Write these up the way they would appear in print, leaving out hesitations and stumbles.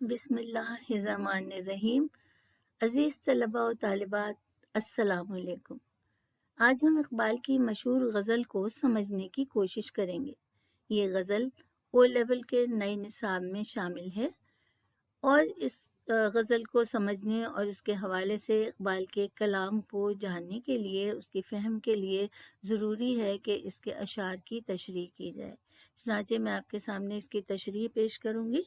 بسم اللہ الرحمن الرحیم۔ عزیز طلباء و طالبات، السلام علیکم۔ آج ہم اقبال کی مشہور غزل کو سمجھنے کی کوشش کریں گے۔ یہ غزل او لیول کے نئے نصاب میں شامل ہے اور اس غزل کو سمجھنے اور اس کے حوالے سے اقبال کے کلام کو جاننے کے لیے، اس کی فہم کے لیے ضروری ہے کہ اس کے اشعار کی تشریح کی جائے۔ چنانچہ میں آپ کے سامنے اس کی تشریح پیش کروں گی۔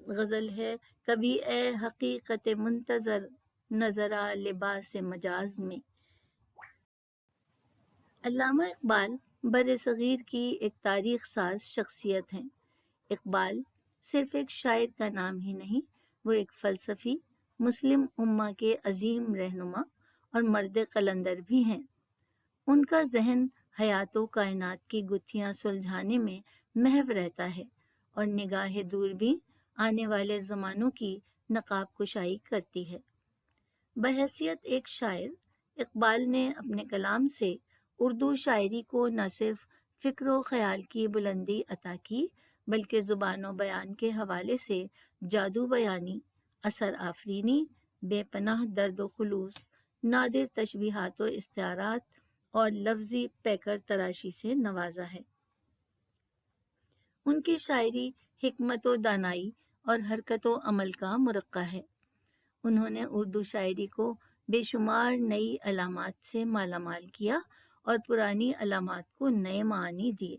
غزل ہے: کبھی اے حقیقت منتظر نظر آ لباس مجاز میں۔ علامہ اقبال بر صغیر کی ایک تاریخ ساز شخصیت ہیں۔ اقبال صرف ایک شاعر کا نام ہی نہیں، وہ ایک فلسفی، مسلم امہ کے عظیم رہنما اور مرد قلندر بھی ہیں۔ ان کا ذہن حیات و کائنات کی گتھیاں سلجھانے میں محو رہتا ہے اور نگاہ دوربین آنے والے زمانوں کی نقاب کشائی کرتی ہے۔ بحیثیت ایک شاعر، اقبال نے اپنے کلام سے اردو شاعری کو نہ صرف فکر و خیال کی بلندی عطا کی، بلکہ زبان و بیان کے حوالے سے جادو بیانی، اثر آفرینی، بے پناہ درد و خلوص، نادر تشبیہات و استعارات اور لفظی پیکر تراشی سے نوازا ہے۔ ان کی شاعری حکمت و دانائی اور حرکت و عمل کا مرقع ہے۔ انہوں نے اردو شاعری کو بے شمار نئی علامات سے مالا مال کیا اور پرانی علامات کو نئے معانی دیے۔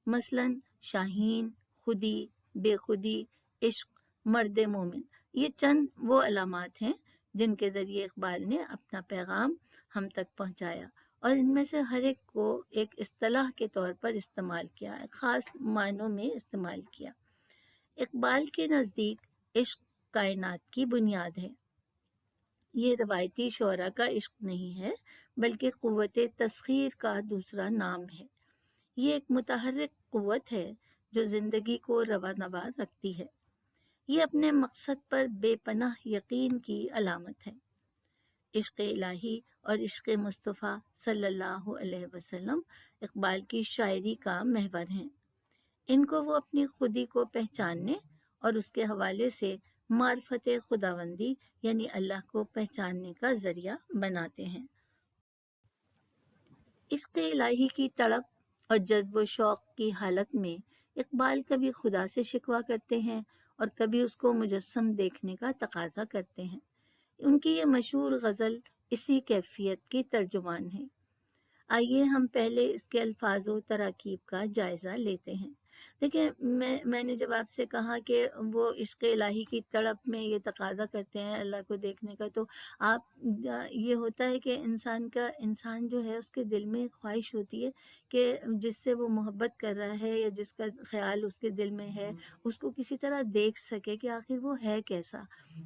مثلاً شاہین، خودی، بے خودی، عشق، مرد مومن، یہ چند وہ علامات ہیں جن کے ذریعے اقبال نے اپنا پیغام ہم تک پہنچایا، اور ان میں سے ہر ایک کو ایک اصطلاح کے طور پر استعمال کیا، خاص معنوں میں استعمال کیا۔ اقبال کے نزدیک عشق کائنات کی بنیاد ہے۔ یہ روایتی شعراء کا عشق نہیں ہے، بلکہ قوت تسخیر کا دوسرا نام ہے۔ یہ ایک متحرک قوت ہے جو زندگی کو رواں رکھتی ہے۔ یہ اپنے مقصد پر بے پناہ یقین کی علامت ہے۔ عشق الہی اور عشق مصطفیٰ صلی اللہ علیہ وسلم اقبال کی شاعری کا محور ہیں۔ ان کو وہ اپنی خودی کو پہچاننے اور اس کے حوالے سے معرفت خداوندی یعنی اللہ کو پہچاننے کا ذریعہ بناتے ہیں۔ عشق الہی کی تڑپ اور جذب و شوق کی حالت میں اقبال کبھی خدا سے شکوہ کرتے ہیں اور کبھی اس کو مجسم دیکھنے کا تقاضا کرتے ہیں۔ ان کی یہ مشہور غزل اسی کیفیت کی ترجمان ہے۔ آئیے ہم پہلے اس کے الفاظ و تراکیب کا جائزہ لیتے ہیں۔ دیکھیں، میں نے جب آپ سے کہا کہ وہ عشق الہی کی تڑپ میں یہ تقاضا کرتے ہیں اللہ کو دیکھنے کا، تو آپ یہ ہوتا ہے کہ انسان جو ہے اس کے دل میں خواہش ہوتی ہے کہ جس سے وہ محبت کر رہا ہے یا جس کا خیال اس کے دل میں ہے اس کو کسی طرح دیکھ سکے کہ آخر وہ ہے کیسا۔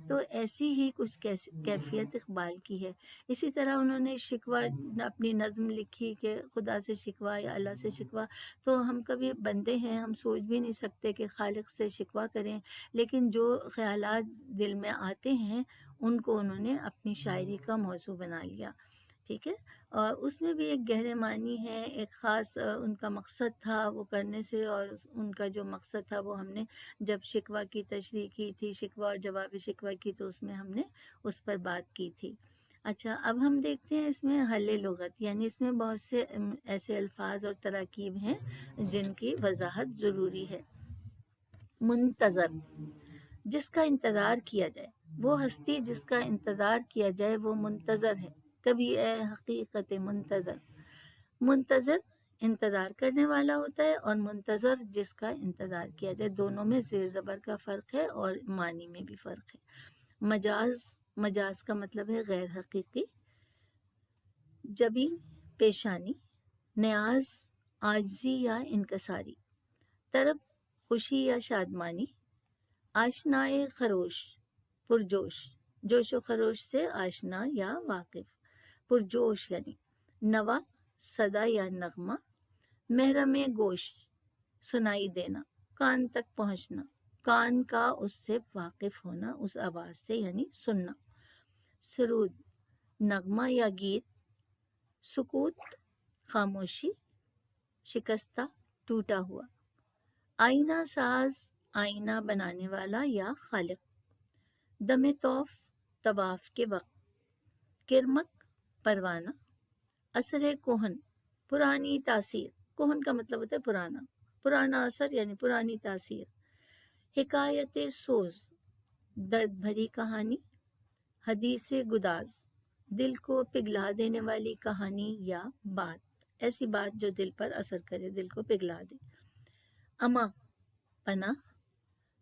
تو ایسی ہی کچھ کیفیت اقبال کی ہے۔ اسی طرح انہوں نے شکوہ اپنی نظم لکھی کہ خدا سے شکوہ یا اللہ سے شکوہ، تو ہم کبھی بندے ہیں، ہم سوچ بھی نہیں سکتے کہ خالق سے شکوہ کریں، لیکن جو خیالات دل میں آتے ہیں ان کو انہوں نے اپنی شاعری کا موضوع بنا لیا۔ ٹھیک ہے، اور اس میں بھی ایک گہرے معنی ہے، ایک خاص ان کا مقصد تھا وہ کرنے سے، اور ان کا جو مقصد تھا وہ ہم نے جب شکوہ کی تشریح کی تھی، شکوہ اور جواب شکوہ کی، تو اس میں ہم نے اس پر بات کی تھی۔ اچھا، اب ہم دیکھتے ہیں اس میں حل لغت، یعنی اس میں بہت سے ایسے الفاظ اور تراکیب ہیں جن کی وضاحت ضروری ہے۔ منتظر، جس کا انتظار کیا جائے، وہ ہستی جس کا انتظار کیا جائے وہ منتظر ہے۔ کبھی اے حقیقت منتظر، منتظر انتظار کرنے والا ہوتا ہے، اور منتظر جس کا انتظار کیا جائے، دونوں میں زیر زبر کا فرق ہے اور معنی میں بھی فرق ہے۔ مجاز کا مطلب ہے غیر حقیقی۔ جبی پیشانی، نیاز عاجزی یا انکساری، طرب خوشی یا شادمانی، آشنائے خروش پرجوش، جوش و خروش سے آشنا یا واقف، پرجوش یعنی نوا صدا یا نغمہ، محرم گوش سنائی دینا، کان تک پہنچنا، کان کا اس سے واقف ہونا، اس آواز سے یعنی سننا۔ سرود نغمہ یا گیت، سکوت خاموشی، شکستہ ٹوٹا ہوا، آئینہ ساز آئینہ بنانے والا یا خالق، دم طوف طواف کے وقت، کرمک پروانہ، اثر کوہن پرانی تاثیر، کوہن کا مطلب ہوتا ہے پرانا، پرانا اثر یعنی پرانی تاثیر، حکایت سوز درد بھری کہانی، حدیث گداز دل کو پگھلا دینے والی کہانی یا بات، ایسی بات جو دل پر اثر کرے، دل کو پگھلا دے، اما پناہ،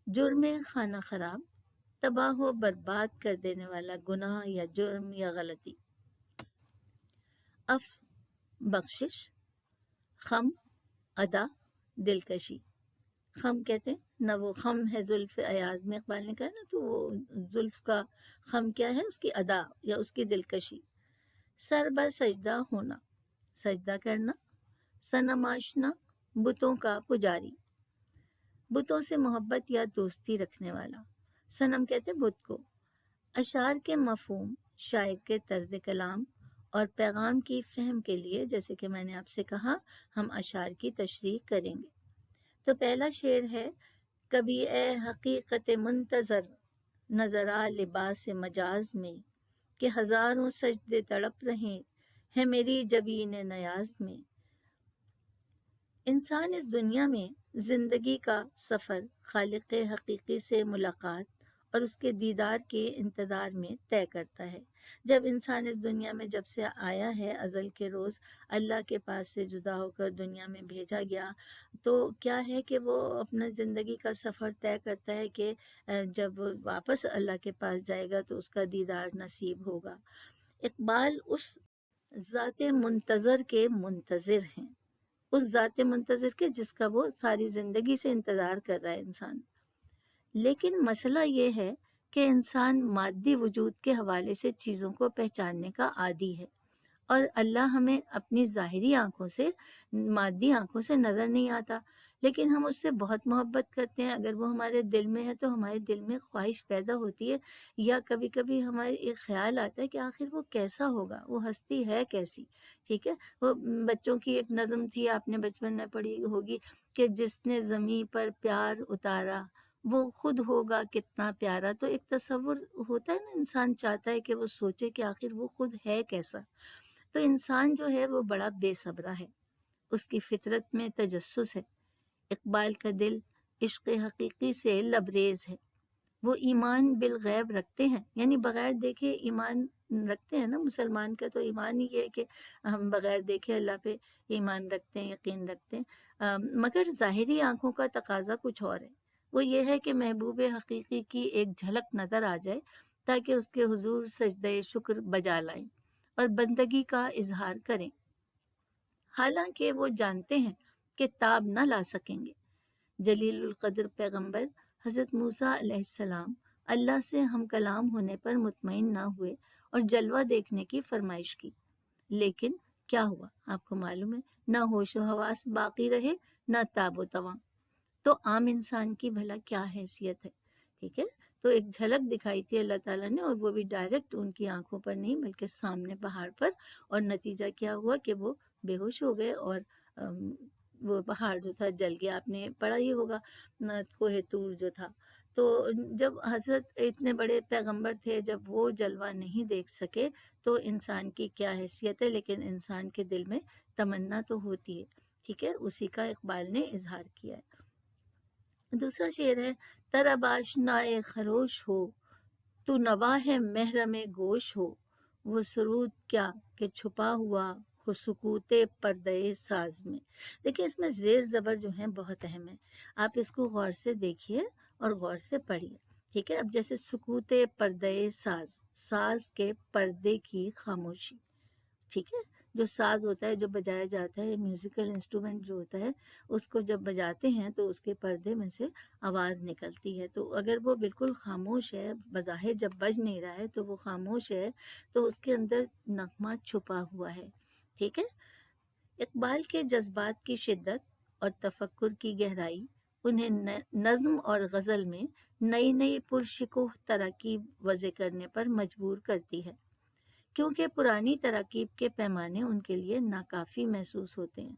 جرم خانہ خراب، تباہ و برباد کر دینے والا گناہ یا جرم یا غلطی، اف بخشش، خم ادا دلکشی، خم کہتے ہیں نہ، وہ خم ہے زلف ایاز میں اقبال نے کہا نا، تو وہ زلف کا خم کیا ہے، اس کی ادا یا اس کی دلکشی، سر بر سجدہ ہونا، سجدہ کرنا، صنم آشنا بتوں کا پجاری، بتوں سے محبت یا دوستی رکھنے والا، صنم کہتے ہیں بت کو، اشعار کے مفہوم، شاعر کے طرز کلام اور پیغام کی فہم کے لیے، جیسے کہ میں نے آپ سے کہا، ہم اشعار کی تشریح کریں گے۔ تو پہلا شعر ہے، کبھی اے حقیقت منتظر نظر آ لباس مجاز میں، کہ ہزاروں سجدے تڑپ رہے ہیں میری جبین نیاز میں۔ انسان اس دنیا میں زندگی کا سفر خالق حقیقی سے ملاقات اور اس کے دیدار کے انتظار میں طے کرتا ہے۔ جب انسان اس دنیا میں جب سے آیا ہے، ازل کے روز اللہ کے پاس سے جدا ہو کر دنیا میں بھیجا گیا، تو کیا ہے کہ وہ اپنا زندگی کا سفر طے کرتا ہے کہ جب وہ واپس اللہ کے پاس جائے گا تو اس کا دیدار نصیب ہوگا۔ اقبال اس ذات منتظر کے منتظر ہیں، اس ذات منتظر کے جس کا وہ ساری زندگی سے انتظار کر رہا ہے انسان۔ لیکن مسئلہ یہ ہے کہ انسان مادی وجود کے حوالے سے چیزوں کو پہچاننے کا عادی ہے، اور اللہ ہمیں اپنی ظاہری آنکھوں سے، مادی آنکھوں سے نظر نہیں آتا، لیکن ہم اس سے بہت محبت کرتے ہیں۔ اگر وہ ہمارے دل میں ہے تو ہمارے دل میں خواہش پیدا ہوتی ہے، یا کبھی کبھی ہمارے ایک خیال آتا ہے کہ آخر وہ کیسا ہوگا، وہ ہستی ہے کیسی، ٹھیک ہے۔ وہ بچوں کی ایک نظم تھی، آپ نے بچپن میں پڑھی ہوگی، کہ جس نے زمیں پر پیار اتارا وہ خود ہوگا کتنا پیارا۔ تو ایک تصور ہوتا ہے نا، انسان چاہتا ہے کہ وہ سوچے کہ آخر وہ خود ہے کیسا۔ تو انسان جو ہے وہ بڑا بے صبرا ہے، اس کی فطرت میں تجسس ہے۔ اقبال کا دل عشق حقیقی سے لبریز ہے، وہ ایمان بالغیب رکھتے ہیں، یعنی بغیر دیکھے ایمان رکھتے ہیں نا، مسلمان کا تو ایمان ہی ہے کہ ہم بغیر دیکھے اللہ پہ ایمان رکھتے ہیں، یقین رکھتے ہیں، مگر ظاہری آنکھوں کا تقاضا کچھ اور ہے، وہ یہ ہے کہ محبوب حقیقی کی ایک جھلک نظر آ جائے تاکہ اس کے حضور سجدہ شکر بجا لائیں اور بندگی کا اظہار کریں، حالانکہ وہ جانتے ہیں کہ تاب نہ لا سکیں گے۔ جلیل القدر پیغمبر حضرت موسیٰ علیہ السلام اللہ سے ہم کلام ہونے پر مطمئن نہ ہوئے اور جلوہ دیکھنے کی فرمائش کی، لیکن کیا ہوا آپ کو معلوم ہے، نہ ہوش و حواس باقی رہے، نہ تاب و تواں۔ تو عام انسان کی بھلا کیا حیثیت ہے، ٹھیک ہے۔ تو ایک جھلک دکھائی تھی اللہ تعالیٰ نے، اور وہ بھی ڈائریکٹ ان کی آنکھوں پر نہیں بلکہ سامنے پہاڑ پر، اور نتیجہ کیا ہوا کہ وہ بے ہوش ہو گئے، اور وہ پہاڑ جو تھا جل گیا۔ آپ نے پڑھا ہی ہوگا کوہ طور جو تھا، تو جب حضرت اتنے بڑے پیغمبر تھے، جب وہ جلوہ نہیں دیکھ سکے تو انسان کی کیا حیثیت ہے۔ لیکن انسان کے دل میں تمنا تو ہوتی ہے، ٹھیک ہے، اسی کا اقبال نے اظہار کیا ہے۔ دوسرا شعر ہے، طرب آشنائے خروش ہو، تو نواح محرم گوش ہو، وہ سرود کیا کہ چھپا ہوا ہو سکوت پردے ساز میں۔ دیکھیں اس میں زیر زبر جو ہیں بہت اہم ہے، آپ اس کو غور سے دیکھیے اور غور سے پڑھیے، ٹھیک ہے۔ اب جیسے سکوت پردے ساز، ساز کے پردے کی خاموشی، ٹھیک ہے، جو ساز ہوتا ہے جو بجایا جاتا ہے، میوزیکل انسٹرومنٹ جو ہوتا ہے، اس کو جب بجاتے ہیں تو اس کے پردے میں سے آواز نکلتی ہے، تو اگر وہ بالکل خاموش ہے، بظاہر جب بج نہیں رہا ہے تو وہ خاموش ہے، تو اس کے اندر نغمہ چھپا ہوا ہے، ٹھیک ہے۔ اقبال کے جذبات کی شدت اور تفکر کی گہرائی انہیں نظم اور غزل میں نئی نئی پرشکوہ تراکیب وضع کرنے پر مجبور کرتی ہے، کیونکہ پرانی تراکیب کے پیمانے ان کے لیے ناکافی محسوس ہوتے ہیں۔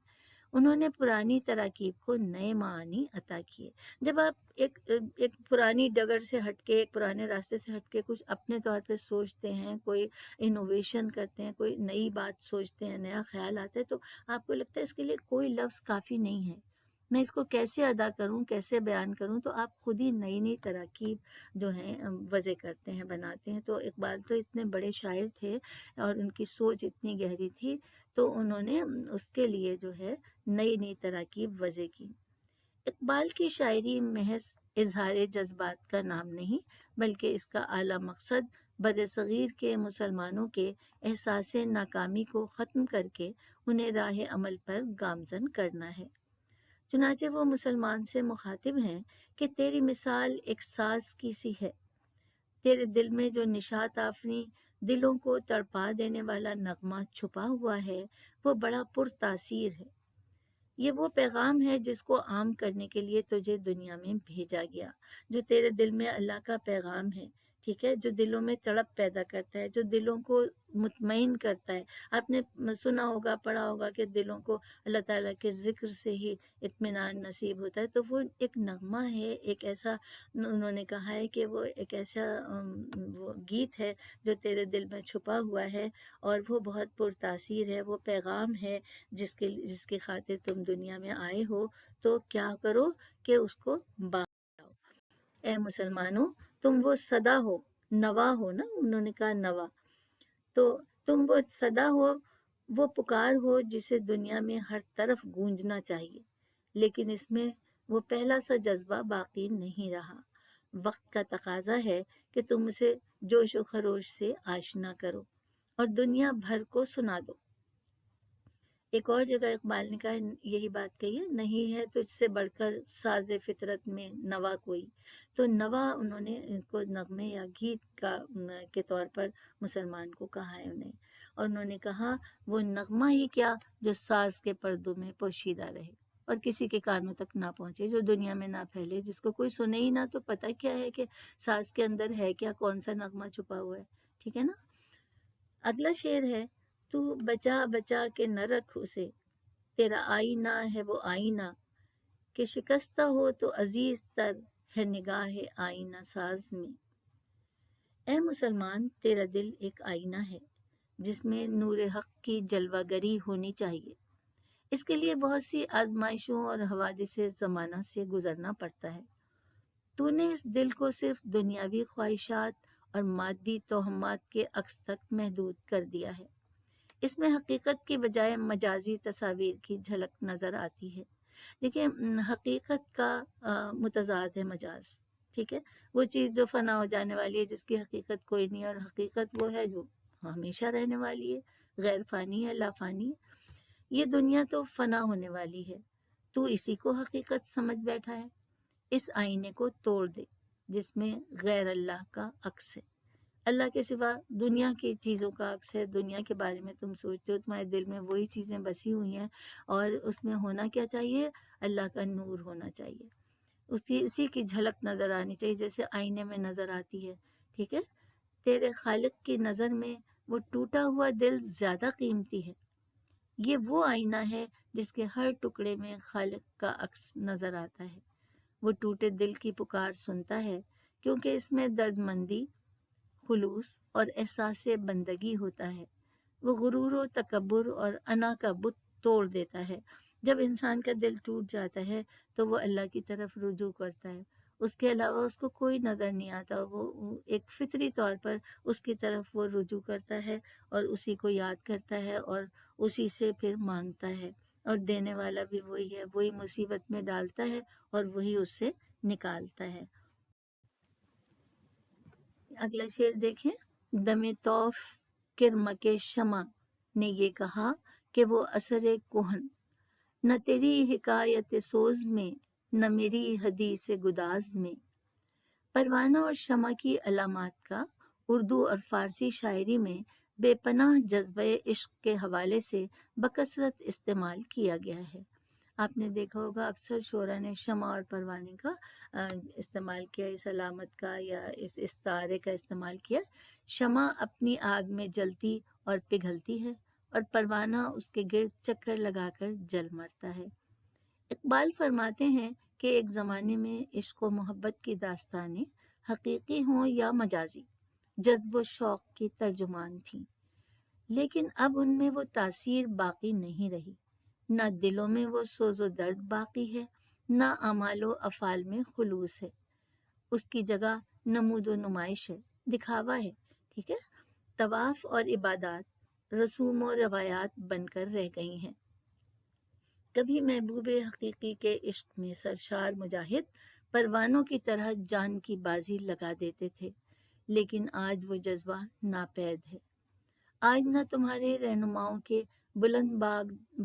انہوں نے پرانی تراکیب کو نئے معانی عطا کیے۔ جب آپ ایک پرانی ڈگر سے ہٹ کے، ایک پرانے راستے سے ہٹ کے کچھ اپنے طور پہ سوچتے ہیں، کوئی انوویشن کرتے ہیں، کوئی نئی بات سوچتے ہیں، نیا خیال آتا ہے، تو آپ کو لگتا ہے اس کے لیے کوئی لفظ کافی نہیں ہے، میں اس کو کیسے ادا کروں، کیسے بیان کروں، تو آپ خود ہی نئی نئی تراکیب جو ہیں وضع کرتے ہیں، بناتے ہیں۔ تو اقبال تو اتنے بڑے شاعر تھے اور ان کی سوچ اتنی گہری تھی، تو انہوں نے اس کے لیے جو ہے نئی نئی تراکیب وضع کی۔ اقبال کی شاعری محض اظہار جذبات کا نام نہیں، بلکہ اس کا اعلیٰ مقصد بر صغیر کے مسلمانوں کے احساس ناکامی کو ختم کر کے انہیں راہ عمل پر گامزن کرنا ہے۔ چنانچہ وہ مسلمان سے مخاطب ہیں کہ تیری مثال ایک ساز کی سی ہے، تیرے دل میں جو نشاط آفریں دلوں کو تڑپا دینے والا نغمہ چھپا ہوا ہے، وہ بڑا پرتاثیر ہے۔ یہ وہ پیغام ہے جس کو عام کرنے کے لیے تجھے دنیا میں بھیجا گیا، جو تیرے دل میں اللہ کا پیغام ہے، ٹھیک ہے، جو دلوں میں تڑپ پیدا کرتا ہے، جو دلوں کو مطمئن کرتا ہے۔ آپ نے سنا ہوگا، پڑھا ہوگا کہ دلوں کو اللہ تعالیٰ کے ذکر سے ہی اطمینان نصیب ہوتا ہے، تو وہ ایک نغمہ ہے، ایک ایسا، انہوں نے کہا ہے کہ وہ ایک ایسا وہ گیت ہے جو تیرے دل میں چھپا ہوا ہے، اور وہ بہت پرتاثیر ہے، وہ پیغام ہے جس کی خاطر تم دنیا میں آئے ہو، تو کیا کرو کہ اس کو باہر لاؤ۔ اے مسلمانوں، تم وہ صدا ہو، نوا ہو نا، انہوں نے کہا نوا، تو تم وہ صدا ہو، وہ پکار ہو جسے دنیا میں ہر طرف گونجنا چاہیے، لیکن اس میں وہ پہلا سا جذبہ باقی نہیں رہا۔ وقت کا تقاضا ہے کہ تم اسے جوش و خروش سے آشنا کرو اور دنیا بھر کو سنا دو۔ ایک اور جگہ اقبال نے کہا، یہی بات کہی ہے، نہیں ہے تجھ سے بڑھ کر ساز فطرت میں نوا کوئی، تو نوا انہوں نے ان کو نغمے یا گیت کا کے طور پر مسلمان کو کہا ہے انہیں، اور انہوں نے کہا وہ نغمہ ہی کیا جو ساز کے پردوں میں پوشیدہ رہے اور کسی کے کانوں تک نہ پہنچے، جو دنیا میں نہ پھیلے، جس کو کوئی سنے ہی نہ، تو پتہ کیا ہے کہ ساز کے اندر ہے کیا، کون سا نغمہ چھپا ہوا ہے، ٹھیک ہے نا۔ اگلا شعر ہے، تو بچا بچا کے نہ رکھ اسے، تیرا آئینہ ہے وہ آئینہ، کہ شکستہ ہو تو عزیز تر ہے نگاہ آئینہ ساز میں۔ اے مسلمان، تیرا دل ایک آئینہ ہے جس میں نور حق کی جلوہ گری ہونی چاہیے۔ اس کے لیے بہت سی آزمائشوں اور حوادث زمانہ سے گزرنا پڑتا ہے۔ تو نے اس دل کو صرف دنیاوی خواہشات اور مادی توہمات کے عکس تک محدود کر دیا ہے۔ اس میں حقیقت کی بجائے مجازی تصاویر کی جھلک نظر آتی ہے۔ دیکھیں، حقیقت کا متضاد ہے مجاز، ٹھیک ہے، وہ چیز جو فنا ہو جانے والی ہے، جس کی حقیقت کوئی نہیں، اور حقیقت وہ ہے جو ہمیشہ رہنے والی ہے، غیر فانی ہے، لا فانی ہے۔ یہ دنیا تو فنا ہونے والی ہے، تو اسی کو حقیقت سمجھ بیٹھا ہے۔ اس آئینے کو توڑ دے جس میں غیر اللہ کا عکس ہے، اللہ کے سوا دنیا کی چیزوں کا عکس ہے، دنیا کے بارے میں تم سوچتے ہو، تمہارے دل میں وہی چیزیں بسی ہوئی ہیں، اور اس میں ہونا کیا چاہیے، اللہ کا نور ہونا چاہیے، اسی کی جھلک نظر آنی چاہیے، جیسے آئینے میں نظر آتی ہے، ٹھیک ہے۔ تیرے خالق کی نظر میں وہ ٹوٹا ہوا دل زیادہ قیمتی ہے۔ یہ وہ آئینہ ہے جس کے ہر ٹکڑے میں خالق کا عکس نظر آتا ہے۔ وہ ٹوٹے دل کی پکار سنتا ہے، کیونکہ اس میں درد مندی، خلوص اور احساس بندگی ہوتا ہے۔ وہ غرور و تکبر اور انا کا بت توڑ دیتا ہے۔ جب انسان کا دل ٹوٹ جاتا ہے تو وہ اللہ کی طرف رجوع کرتا ہے، اس کے علاوہ اس کو کوئی نظر نہیں آتا، وہ ایک فطری طور پر اس کی طرف وہ رجوع کرتا ہے اور اسی کو یاد کرتا ہے اور اسی سے پھر مانگتا ہے، اور دینے والا بھی وہی ہے، وہی مصیبت میں ڈالتا ہے اور وہی اس سے نکالتا ہے۔ اگلا شعر دیکھیں، دم طوف کرمک شمع نے یہ کہا کہ وہ اثر کہن، نہ تیری حکایت سوز میں نہ میری حدیث گداز میں۔ پروانہ اور شمع کی علامات کا اردو اور فارسی شاعری میں بے پناہ جذبہ عشق کے حوالے سے بکثرت استعمال کیا گیا ہے۔ آپ نے دیکھا ہوگا اکثر شعراء نے شمع اور پروانے کا استعمال کیا، اس علامت کا یا اس استعارے کا استعمال کیا۔ شمع اپنی آگ میں جلتی اور پگھلتی ہے، اور پروانہ اس کے گرد چکر لگا کر جل مرتا ہے۔ اقبال فرماتے ہیں کہ ایک زمانے میں عشق و محبت کی داستانیں حقیقی ہوں یا مجازی، جذب و شوق کی ترجمان تھیں، لیکن اب ان میں وہ تاثیر باقی نہیں رہی۔ نہ دلوں میں وہ سوز و درد باقی ہے، نہ اعمال و افعال میں خلوص ہے۔ اس کی جگہ نمود و نمائش ہے، دکھاوا ہے، ٹھیک ہے؟ طواف اور عبادات رسوم و روایات بن کر رہ گئی ہیں۔ کبھی محبوب حقیقی کے عشق میں سرشار مجاہد پروانوں کی طرح جان کی بازی لگا دیتے تھے، لیکن آج وہ جذبہ ناپید ہے۔ آج نہ تمہارے رہنماؤں کے بلند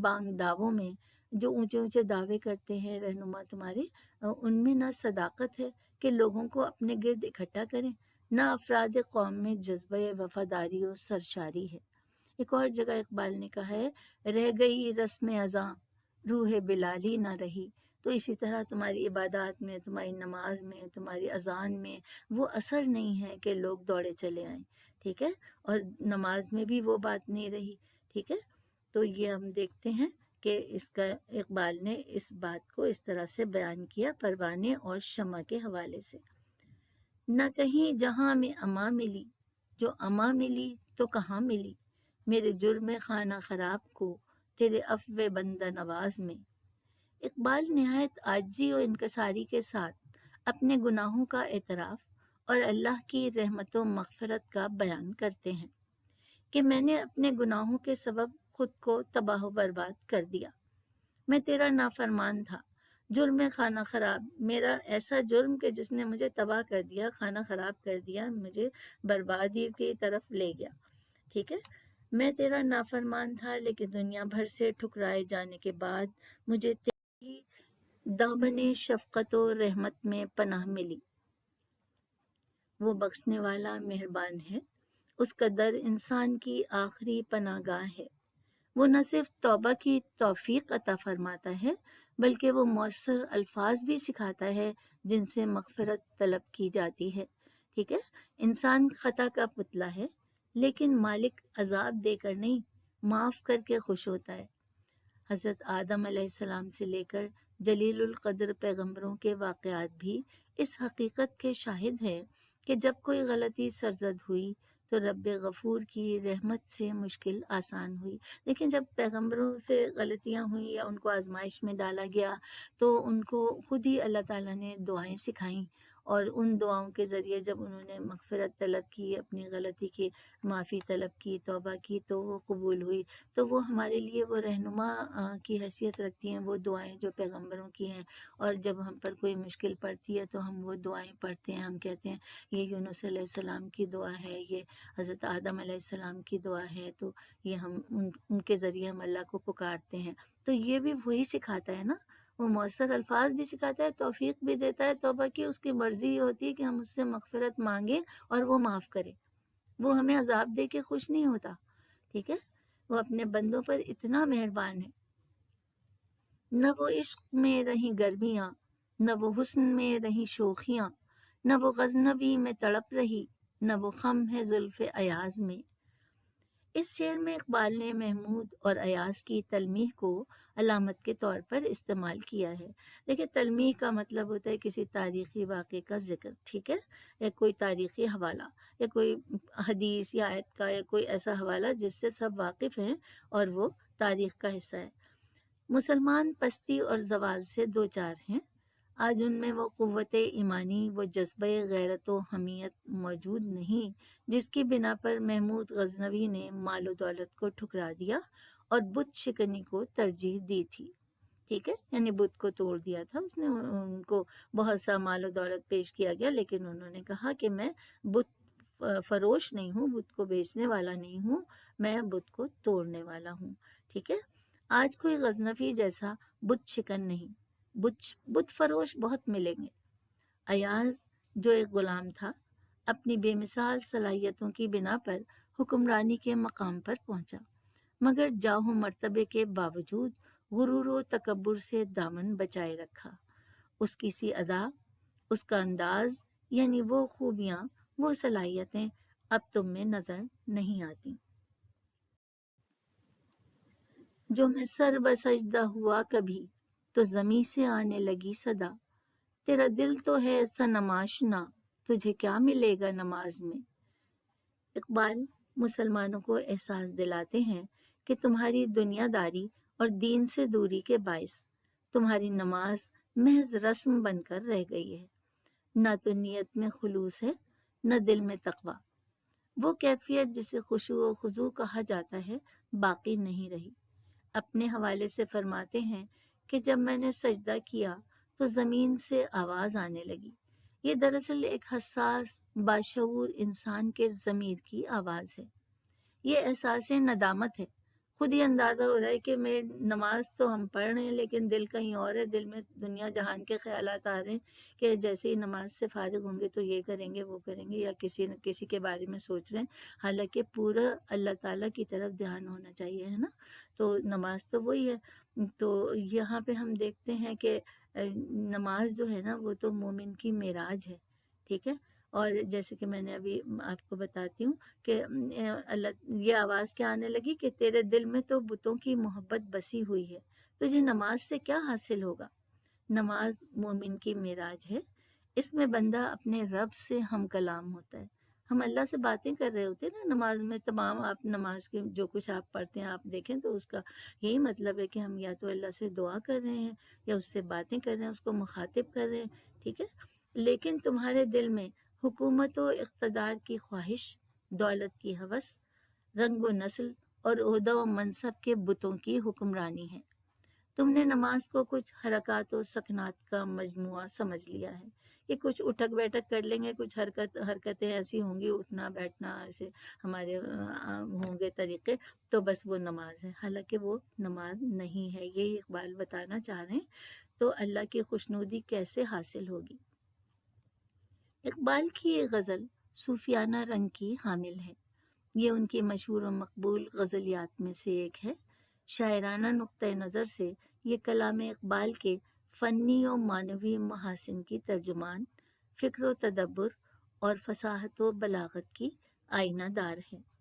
بانگ دعووں میں، جو اونچے اونچے دعوے کرتے ہیں رہنما تمہارے، ان میں نہ صداقت ہے کہ لوگوں کو اپنے گرد اکٹھا کریں، نہ افراد قوم میں جذبہ وفاداری و سرشاری ہے۔ ایک اور جگہ اقبال نے کہا ہے، رہ گئی رسم ازاں روح بلالی نہ رہی۔ تو اسی طرح تمہاری عبادات میں، تمہاری نماز میں، تمہاری اذان میں وہ اثر نہیں ہے کہ لوگ دوڑے چلے آئیں، ٹھیک ہے؟ اور نماز میں بھی وہ بات نہیں رہی، ٹھیک ہے؟ تو یہ ہم دیکھتے ہیں کہ اس کا اقبال نے اس بات کو اس طرح سے بیان کیا پروانے اور شمع کے حوالے سے۔ نہ کہیں جہاں میں اما ملی، جو اما ملی تو کہاں ملی، میرے جرم خانہ خراب کو تیرے عفو بندہ نواز میں۔ اقبال نہایت عاجزی و انکساری کے ساتھ اپنے گناہوں کا اعتراف اور اللہ کی رحمت و مغفرت کا بیان کرتے ہیں کہ میں نے اپنے گناہوں کے سبب خود کو تباہ و برباد کر دیا۔ میں تیرا نافرمان تھا، جرم خانہ خراب، میرا ایسا جرم کہ جس نے مجھے تباہ کر دیا، خانہ خراب کر دیا، مجھے بربادی کی طرف لے گیا، ٹھیک ہے؟ میں تیرا نافرمان تھا، لیکن دنیا بھر سے ٹھکرائے جانے کے بعد مجھے تیری دامن شفقت و رحمت میں پناہ ملی۔ وہ بخشنے والا مہربان ہے، اس کا در انسان کی آخری پناہ گاہ ہے۔ وہ نہ صرف توبہ کی توفیق عطا فرماتا ہے، بلکہ وہ مؤثر الفاظ بھی سکھاتا ہے جن سے مغفرت طلب کی جاتی ہے، ٹھیک ہے؟ انسان خطا کا پتلا ہے، لیکن مالک عذاب دے کر نہیں، معاف کر کے خوش ہوتا ہے۔ حضرت آدم علیہ السلام سے لے کر جلیل القدر پیغمبروں کے واقعات بھی اس حقیقت کے شاہد ہیں کہ جب کوئی غلطی سرزد ہوئی تو رب غفور کی رحمت سے مشکل آسان ہوئی۔ لیکن جب پیغمبروں سے غلطیاں ہوئیں یا ان کو آزمائش میں ڈالا گیا تو ان کو خود ہی اللہ تعالیٰ نے دعائیں سکھائیں، اور ان دعاؤں کے ذریعے جب انہوں نے مغفرت طلب کی، اپنی غلطی کی معافی طلب کی، توبہ کی، تو وہ قبول ہوئی۔ تو وہ ہمارے لیے وہ رہنما کی حیثیت رکھتی ہیں، وہ دعائیں جو پیغمبروں کی ہیں۔ اور جب ہم پر کوئی مشکل پڑتی ہے تو ہم وہ دعائیں پڑھتے ہیں، ہم کہتے ہیں یہ یونس علیہ السلام کی دعا ہے، یہ حضرت آدم علیہ السلام کی دعا ہے، تو یہ ہم ان کے ذریعے ہم اللہ کو پکارتے ہیں۔ تو یہ بھی وہی سکھاتا ہے نا، وہ مؤثر الفاظ بھی سکھاتا ہے، توفیق بھی دیتا ہے توبہ کی۔ اس کی مرضی یہ ہوتی ہے کہ ہم اس سے مغفرت مانگیں اور وہ معاف کرے، وہ ہمیں عذاب دے کے خوش نہیں ہوتا، ٹھیک ہے؟ وہ اپنے بندوں پر اتنا مہربان ہے۔ نہ وہ عشق میں رہیں گرمیاں، نہ وہ حسن میں رہیں شوخیاں، نہ وہ غزنوی میں تڑپ رہی، نہ وہ خم ہے زلف ایاز میں۔ اس شعر میں اقبال نے محمود اور ایاز کی تلمیح کو علامت کے طور پر استعمال کیا ہے۔ دیکھیں، تلمیح کا مطلب ہوتا ہے کسی تاریخی واقعے کا ذکر، ٹھیک ہے؟ یا کوئی تاریخی حوالہ، یا کوئی حدیث یا آیت کا، یا کوئی ایسا حوالہ جس سے سب واقف ہیں اور وہ تاریخ کا حصہ ہے۔ مسلمان پستی اور زوال سے دو چار ہیں، آج ان میں وہ قوت ایمانی، وہ جذبہ غیرت و حمیت موجود نہیں جس کی بنا پر محمود غزنوی نے مال و دولت کو ٹھکرا دیا اور بت شکنی کو ترجیح دی تھی، ٹھیک ہے؟ یعنی بت کو توڑ دیا تھا اس نے، ان کو بہت سا مال و دولت پیش کیا گیا، لیکن انہوں نے کہا کہ میں بت فروش نہیں ہوں، بت کو بیچنے والا نہیں ہوں، میں بت کو توڑنے والا ہوں، ٹھیک ہے؟ آج کوئی غزنفی جیسا بت شکن نہیں، بت فروش بہت ملیں گے۔ ایاز جو ایک غلام تھا، اپنی بے مثال صلاحیتوں کی بنا پر حکمرانی کے مقام پر پہنچا، مگر جاہ و مرتبے کے باوجود غرور و تکبر سے دامن بچائے رکھا۔ اس کی سی ادا، اس کا انداز، یعنی وہ خوبیاں، وہ صلاحیتیں اب تم میں نظر نہیں آتی۔ جو میں سر بسجدہ ہوا کبھی تو زمیں سے آنے لگی صدا، تیرا دل تو ہے سنماشنا، تجھے کیا ملے گا نماز میں۔ اقبال مسلمانوں کو احساس دلاتے ہیں کہ تمہاری دنیا داری اور دین سے دوری کے باعث تمہاری نماز محض رسم بن کر رہ گئی ہے، نہ تو نیت میں خلوص ہے نہ دل میں تقوی۔ وہ کیفیت جسے خشوع و خضوع کہا جاتا ہے باقی نہیں رہی۔ اپنے حوالے سے فرماتے ہیں کہ جب میں نے سجدہ کیا تو زمین سے آواز آنے لگی۔ یہ دراصل ایک حساس باشعور انسان کے ضمیر کی آواز ہے۔ یہ احساس ندامت ہے۔ خود ہی اندازہ ہو رہا ہے کہ میں نماز تو ہم پڑھ رہے ہیں لیکن دل کہیں اور ہے، دل میں دنیا جہان کے خیالات آ رہے ہیں کہ جیسے ہی نماز سے فارغ ہوں گے تو یہ کریں گے وہ کریں گے، یا کسی نہ کسی کے بارے میں سوچ رہے ہیں، حالانکہ پورا اللہ تعالیٰ کی طرف دھیان ہونا چاہیے، ہے نا۔ تو نماز تو وہی ہے۔ تو یہاں پہ ہم دیکھتے ہیں کہ نماز جو ہے نا وہ تو مومن کی معراج ہے، ٹھیک ہے۔ اور جیسے کہ میں نے ابھی آپ کو بتاتی ہوں کہ یہ آواز کیا آنے لگی کہ تیرے دل میں تو بتوں کی محبت بسی ہوئی ہے، تجھے نماز سے کیا حاصل ہوگا۔ نماز مومن کی معراج ہے، اس میں بندہ اپنے رب سے ہم کلام ہوتا ہے۔ ہم اللہ سے باتیں کر رہے ہوتے ہیں نا نماز میں، تمام آپ نماز کے جو کچھ آپ پڑھتے ہیں آپ دیکھیں تو اس کا یہی مطلب ہے کہ ہم یا تو اللہ سے دعا کر رہے ہیں یا اس سے باتیں کر رہے ہیں، اس کو مخاطب کر رہے ہیں، ٹھیک ہے۔ لیکن تمہارے دل میں حکومت و اقتدار کی خواہش، دولت کی ہوس، رنگ و نسل اور عہدہ و منصب کے بتوں کی حکمرانی ہے۔ تم نے نماز کو کچھ حرکات و سکنات کا مجموعہ سمجھ لیا ہے کہ کچھ اٹھک بیٹھک کر لیں گے، کچھ حرکتیں ایسی ہوں گی، اٹھنا بیٹھنا ایسے ہمارے ہوں گے طریقے، تو بس وہ نماز ہے، حالانکہ وہ نماز نہیں ہے۔ یہ اقبال بتانا چاہ رہے ہیں۔ تو اللہ کی خوشنودی کیسے حاصل ہوگی؟ اقبال کی یہ غزل صوفیانہ رنگ کی حامل ہے۔ یہ ان کی مشہور و مقبول غزلیات میں سے ایک ہے۔ شاعرانہ نقطۂ نظر سے یہ کلام اقبال کے فنی و معنوی محاسن کی ترجمان، فکر و تدبر اور فصاحت و بلاغت کی آئینہ دار ہے۔